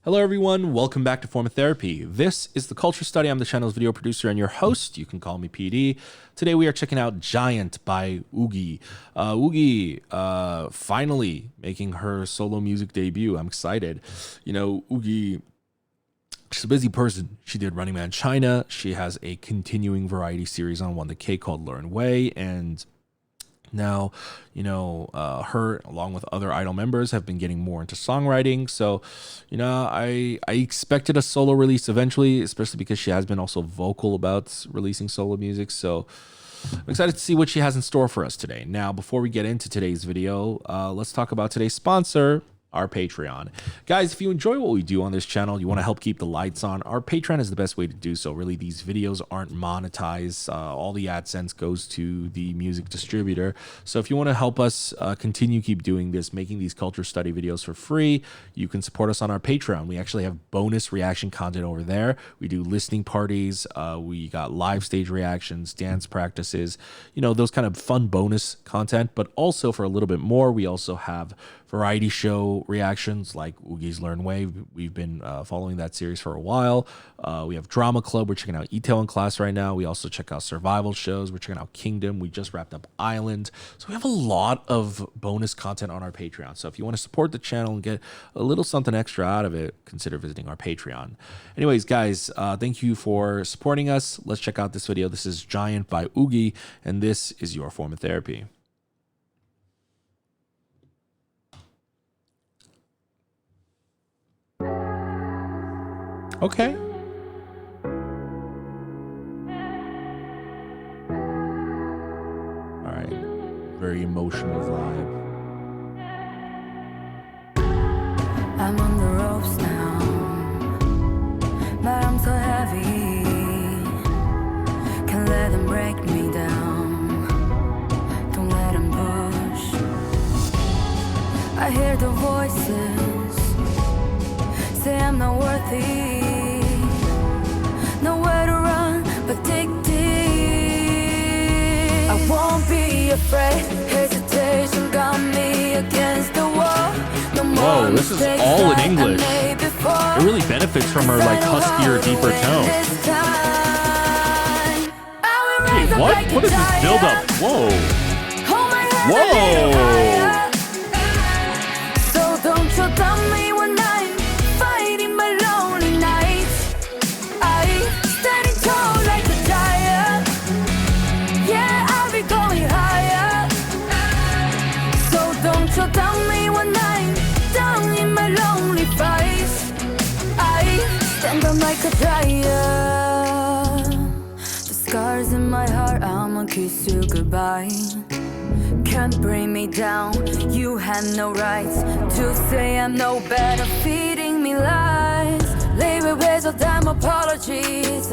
Hello everyone, welcome back to Form of Therapy. This is the Culture Study. I'm the channel's video producer and your host. You can call me PD. Today we are checking out Giant by YUQI. YUQI finally making her solo music debut. I'm excited. You know, YUQI, she's a busy person. She did Running Man China. She has a continuing variety series on 1TheK called Learn Way, and now, you know, her, along with other Idol members, have been getting more into songwriting. So, you know, I expected a solo release eventually, especially because she has been also vocal about releasing solo music. So I'm excited to see what she has in store for us today. Now, before we get into today's video, let's talk about today's sponsor, our Patreon. Guys, if you enjoy what we do on this channel, you want to help keep the lights on, our Patreon is the best way to do so. Really, these videos aren't monetized. All the AdSense goes to the music distributor. So if you want to help us continue keep doing this, making these culture study videos for free, you can support us on our Patreon. We actually have bonus reaction content over there. We do listening parties. We got live stage reactions, dance practices, you know, those kind of fun bonus content. But also for a little bit more, we also have variety show reactions like YUQI's Learn Way. We've been following that series for a while. We have Drama Club. We're checking out E-Tail in Class right now. We also check out survival shows. We're checking out Kingdom. We just wrapped up Island. So we have a lot of bonus content on our Patreon. So if you want to support the channel and get a little something extra out of it, consider visiting our Patreon. Anyways, guys, thank you for supporting us. Let's check out this video. This is Giant by YUQI, and this is your form of therapy. Okay. All right. Very emotional vibe. I'm on the ropes now, but I'm so heavy. Can't let them break me down. Don't let them push. I hear the voices say I'm not worthy. Nowhere to run but dig deep. I won't be afraid. Hesitation got me against the wall. No more. Whoa, this is all in English. It really benefits from her like huskier, deeper tone. Hey, what? What is this build up? Whoa. Whoa. So don't you tell me when I'm fighting my lonely nights. I standing tall like a giant. Yeah, I'll be going higher. So don't you tell me when I'm down in my lonely fights. I stand up like a giant. The scars in my heart, I'ma kiss you goodbye. Can't bring me down, you had no rights to say I'm no better, feeding me lies. Leave it waste of time, apologies.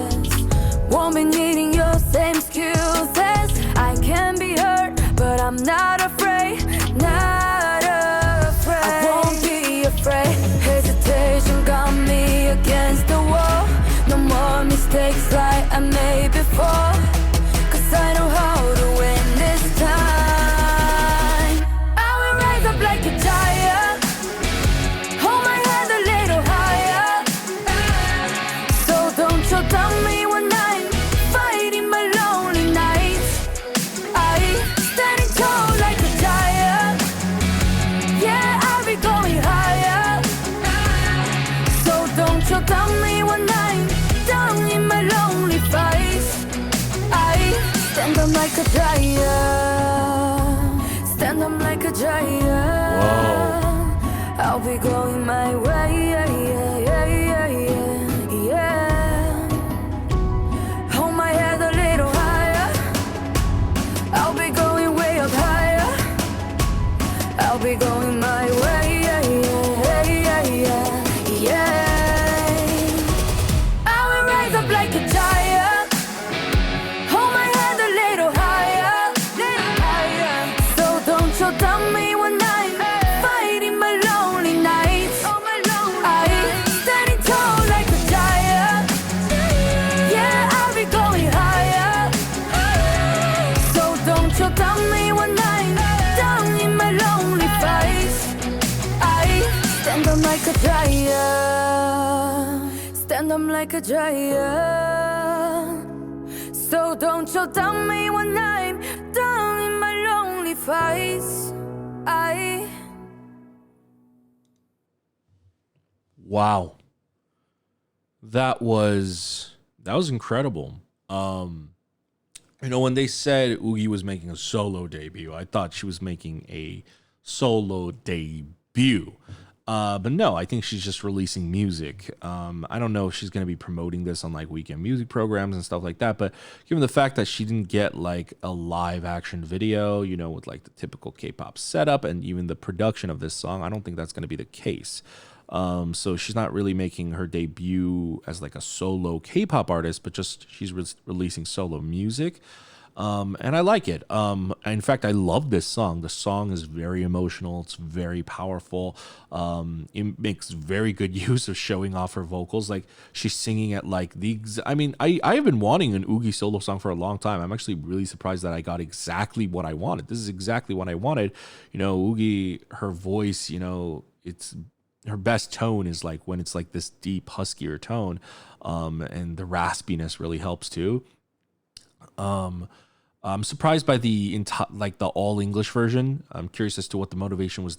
Won't be needing your same excuses. I can be hurt, but I'm not afraid, not afraid. I won't be afraid. Hesitation got me against the wall. No more mistakes like I made before. Cause I know how to win this time. I will rise up like a giant. Hold my head a little higher. So don't you tell me when I'm fighting my lonely nights. I standing tall like a giant. Yeah, I'll be going higher. So don't you tell me when I'm down in my lonely fights. I stand up like a giant. Stand up like a giant. Whoa. I'll be going my way. Yeah. Hold my head a little higher. I'll be going way up higher. I'll be going my way. I will rise up like a giant. Hold my head a little higher. So don't you tell me when I'm fighting my lonely nights. I standing tall like a giant. Yeah, I'll be going higher. So don't you tell me when I'm down in my lonely fights. I stand up like a giant. and I'm like a giant. So don't you tell me when I'm down in my lonely face. Wow. That was incredible. When they said Oogie was making a solo debut, I thought she was making a solo debut. But no, I think she's just releasing music. I don't know if she's going to be promoting this on like weekend music programs and stuff like that. But given the fact that she didn't get like a live action video, with like the typical K-pop setup and even the production of this song, I don't think that's going to be the case. So she's not really making her debut as like a solo K-pop artist, but just she's releasing solo music. And I like it. In fact, I love this song. The song is very emotional. It's very powerful. It makes very good use of showing off her vocals. Like she's singing at like I have been wanting an Oogie solo song for a long time. I'm actually really surprised that I got exactly what I wanted. This is exactly what I wanted. Oogie, her voice, it's her best tone is like when it's like this deep huskier tone, and the raspiness really helps too. I'm surprised by the the all English version. I'm curious as to what the motivation was,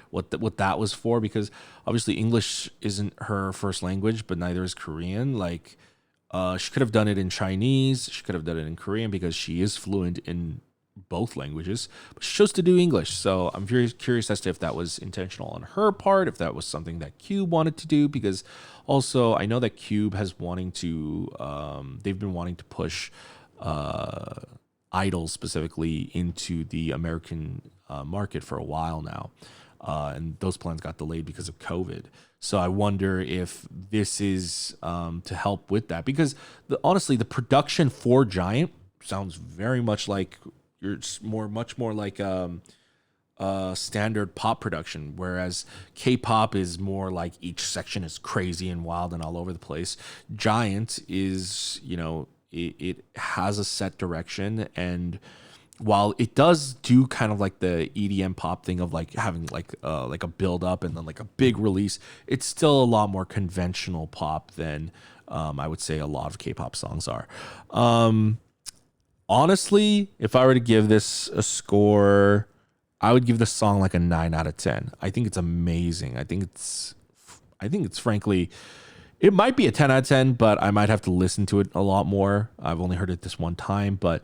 what that was for, because obviously English isn't her first language, but neither is Korean. Like she could have done it in Chinese, she could have done it in Korean because she is fluent in both languages, but she chose to do English. So I'm very curious as to if that was intentional on her part, if that was something that Cube wanted to do, because also I know that Cube has they've been wanting to push idols specifically into the American market for a while now. And those plans got delayed because of COVID. So I wonder if this is to help with that, because honestly, the production for Giant sounds very much like much more like standard pop production, whereas K-pop is more like each section is crazy and wild and all over the place. Giant is, it has a set direction, and while it does do kind of like the EDM pop thing of like having like a build up and then like a big release, it's still a lot more conventional pop than I would say a lot of K-pop songs are. Honestly, if I were to give this a score, I would give this song like a 9 out of 10. I think it's amazing. I think it's frankly, it might be a 10 out of 10, but I might have to listen to it a lot more. I've only heard it this one time, but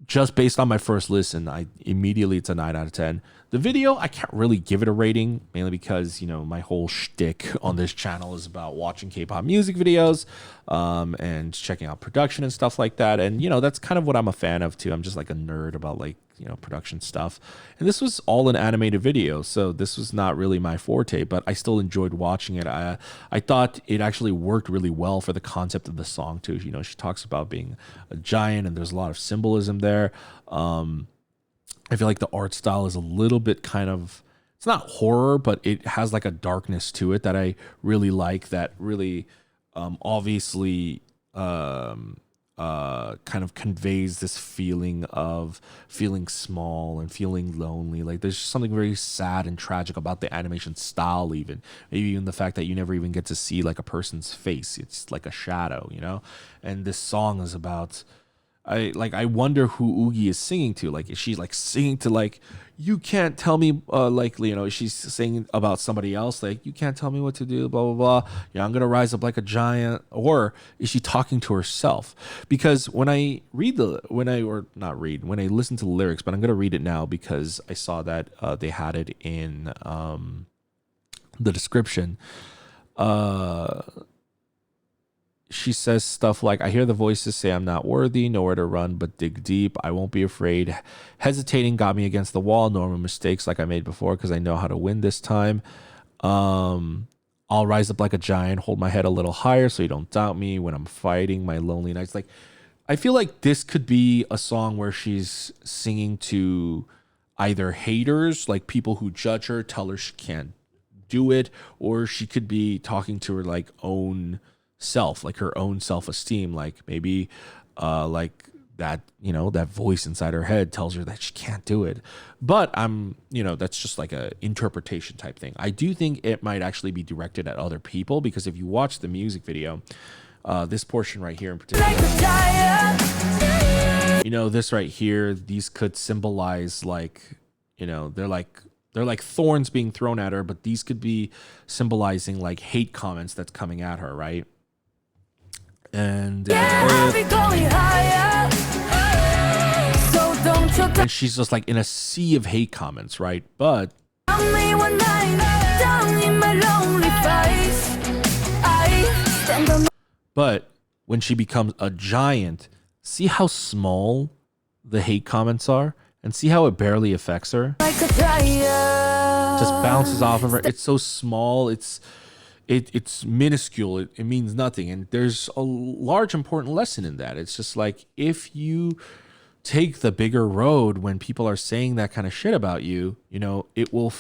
just based on my first listen, it's a 9 out of 10. The video, I can't really give it a rating, mainly because, my whole shtick on this channel is about watching K-pop music videos, and checking out production and stuff like that. And, that's kind of what I'm a fan of too. I'm just like a nerd about like, production stuff. And this was all an animated video, so this was not really my forte, but I still enjoyed watching it. I thought it actually worked really well for the concept of the song too. She talks about being a giant, and there's a lot of symbolism there. I feel like the art style is a little bit it's not horror, but it has like a darkness to it that I really like, that really obviously kind of conveys this feeling of feeling small and feeling lonely. Like there's something very sad and tragic about the animation style, maybe even the fact that you never even get to see like a person's face. It's like a shadow, and this song is about, I wonder who Oogie is singing to. Like, is she like singing to like, you can't tell me, she's singing about somebody else, like, you can't tell me what to do, blah, blah, blah. I'm going to rise up like a giant. Or is she talking to herself? Because when I listen to the lyrics, but I'm going to read it now because I saw that they had it in the description. She says stuff like, I hear the voices say I'm not worthy, nowhere to run but dig deep. I won't be afraid. Hesitating got me against the wall. Normal mistakes like I made before because I know how to win this time. I'll rise up like a giant, hold my head a little higher so you don't doubt me when I'm fighting my lonely nights. Like, I feel like this could be a song where she's singing to either haters, like people who judge her, tell her she can't do it, or she could be talking to her like own self, like her own self-esteem, like maybe like that, you know, that voice inside her head tells her that she can't do it. But you know, that's just like a interpretation type thing. I do think it might actually be directed at other people, because if you watch the music video, this portion right here in particular, you know, this right here, these could symbolize, like, you know, they're like thorns being thrown at her, but these could be symbolizing like hate comments that's coming at her, right? And and she's just like in a sea of hate comments, right? But when she becomes a giant, see how small the hate comments are, and see how it barely affects her. Just bounces off of her. It's so small. It's minuscule. It means nothing. And there's a large important lesson in that. It's just like, if you take the bigger road when people are saying that kind of shit about you, you know, it will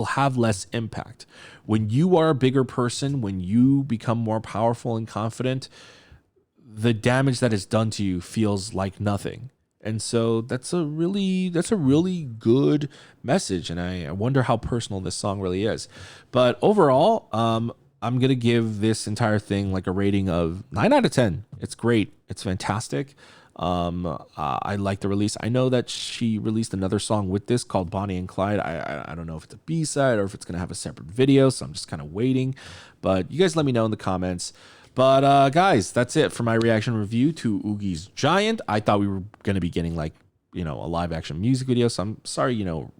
have less impact. When you are a bigger person, when you become more powerful and confident, the damage that is done to you feels like nothing. And so that's a really good message. And I wonder how personal this song really is. But overall, I'm going to give this entire thing like a rating of 9 out of 10. It's great. It's fantastic. I like the release. I know that she released another song with this called Bonnie and Clyde. I don't know if it's a B-side or if it's going to have a separate video, so I'm just kind of waiting. But you guys let me know in the comments. But guys, that's it for my reaction review to YUQI's Giant. I thought we were going to be getting like, you know, a live action music video, so I'm sorry, you know,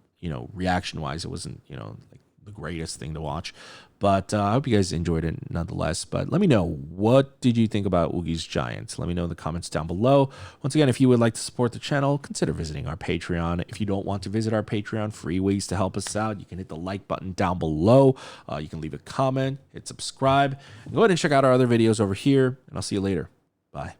reaction wise, it wasn't, you know, like the greatest thing to watch. But I hope you guys enjoyed it nonetheless. But let me know, what did you think about YUQI's Giant? Let me know in the comments down below. Once again, if you would like to support the channel, consider visiting our Patreon. If you don't want to visit our Patreon, free ways to help us out. You can hit the like button down below. You can leave a comment, hit subscribe. Go ahead and check out our other videos over here, and I'll see you later. Bye.